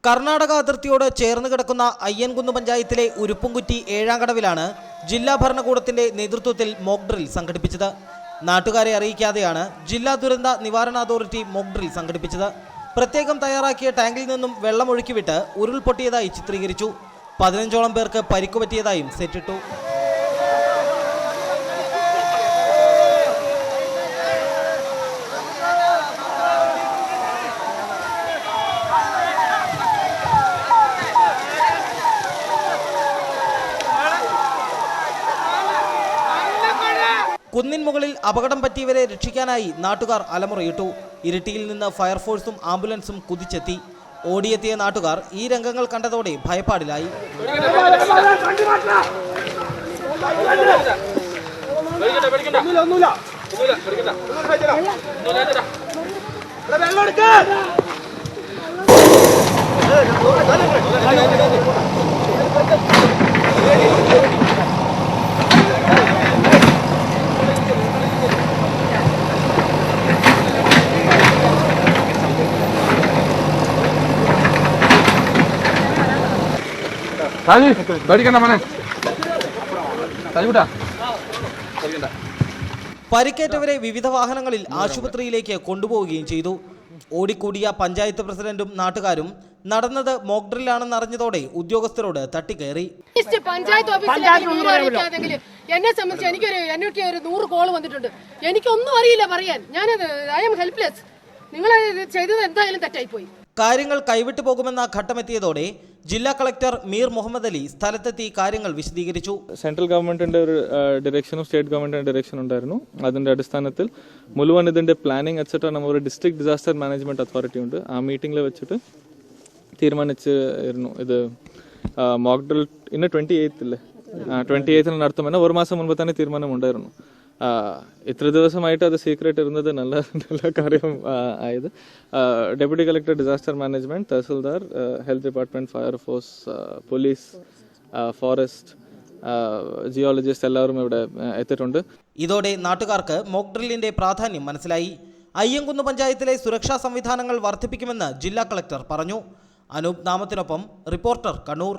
കർണാടക അതിർത്തിയോട് ചേർന്ന് കിടക്കുന്ന അയ്യൻകുന്ന് പഞ്ചായത്തിലെ ഉരുപ്പുംകുറ്റി ഏഴാംകടവിലാണ് ജില്ലാ ഭരണകൂടത്തിന്റെ നേതൃത്വത്തിൽ മോക്ക് ഡ്രിൽ സംഘടിപ്പിച്ചത്. നാട്ടുകാരെ അറിയിക്കാതെയാണ് ജില്ലാ ദുരന്ത നിവാരണ അതോറിറ്റി മോക്ക് ഡ്രിൽ സംഘടിപ്പിച്ചത്. പ്രത്യേകം തയ്യാറാക്കിയ ടാങ്കിൽ നിന്നും വെള്ളമൊഴുക്കിവിട്ട് ഉരുൾപൊട്ടിയതായി ചിത്രീകരിച്ചു. 15ഓളം പേർക്ക് പരിക്കുപറ്റിയതായും സെറ്റിട്ടു. കുന്നിൻ മുകളിൽ അപകടം പറ്റിയവരെ രക്ഷിക്കാനായി നാട്ടുകാർ അലമുറയിട്ടു. ഇരിട്ടിയിൽ നിന്ന് ഫയർഫോഴ്സും ആംബുലൻസും കുതിച്ചെത്തി. ഓടിയെത്തിയ നാട്ടുകാർ ഈ രംഗങ്ങൾ കണ്ടതോടെ ഭയപ്പാടിലായി. പരിക്കേറ്റവരെ വിവിധ വാഹനങ്ങളിൽ ആശുപത്രിയിലേക്ക് കൊണ്ടുപോവുകയും ചെയ്തു. ഓടിക്കൂടിയ പഞ്ചായത്ത് പ്രസിഡന്റും നാട്ടുകാരും നടന്നത് മോക്ക് ഡ്രില്ലാണെന്ന് അറിഞ്ഞതോടെ ഉദ്യോഗസ്ഥരോട് തട്ടിക്കയറി. എന്നെ സംബന്ധിച്ച് എനിക്ക് ഒരു 100 കോൾ വന്നിട്ടുണ്ട്. എനിക്കൊന്നും അറിയില്ല പറയാൻ. ഞാനത് ഐ ആം ഹെൽപ്ലെസ്. നിങ്ങൾ ചെയ്തത് എന്തായാലും തെറ്റായിപ്പോയി. കാര്യങ്ങൾ കൈവിട്ടു പോകുമെന്ന ഘട്ടമെത്തിയതോടെ ജില്ലാ കളക്ടർ മീർ മുഹമ്മദ് അലി സ്ഥലത്തെത്തി കാര്യങ്ങൾ വിശദീകരിച്ചു. സെൻട്രൽ ഗവൺമെന്റിന്റെ ഒരു ഡയറക്ഷനും സ്റ്റേറ്റ് ഗവൺമെന്റിന്റെ ഡയറക്ഷൻ ഉണ്ടായിരുന്നു. അതിന്റെ അടിസ്ഥാനത്തിൽ മുഴുവൻ ഇതിന്റെ പ്ലാനിങ് എക്സെട്രാ നമ്മൾ ഒരു ഡിസ്ട്രിക്ട് ഡിസാസ്റ്റർ മാനേജ്മെന്റ് അതോറിറ്റി ഉണ്ട്. ആ മീറ്റിംഗിൽ വെച്ചിട്ട് തീരുമാനിച്ചിരുന്നു. ഇത് മോക്ക് ഡ്രിൽ ഇന്ന് 28th നടത്തുമെന്ന് ഒരു മാസം മുൻപ് തന്നെ തീരുമാനമുണ്ടായിരുന്നു. ഇത്ര ദിവസമായിട്ട് അത് സീക്രട്ട് ഇരുന്നത് നല്ല കാര്യം ആയത്. Deputy collector disaster management, tahsildar, health department, fire force, police, forest, geologist എല്ലാവരും ഇവിടെ എത്തിയിട്ടുണ്ട്. ഇതോടെ നാട്ടുകാർക്ക് മോക്ക് ഡ്രില്ലിന്റെ പ്രാധാന്യം മനസ്സിലായി. അയ്യൻകുന്ന് പഞ്ചായത്തിലെ സുരക്ഷാ സംവിധാനങ്ങൾ വർദ്ധിപ്പിക്കുമെന്ന് ജില്ലാ കളക്ടർ പറഞ്ഞു. അനൂപ് നാമത്തിനൊപ്പം റിപ്പോർട്ടർ, കണ്ണൂർ.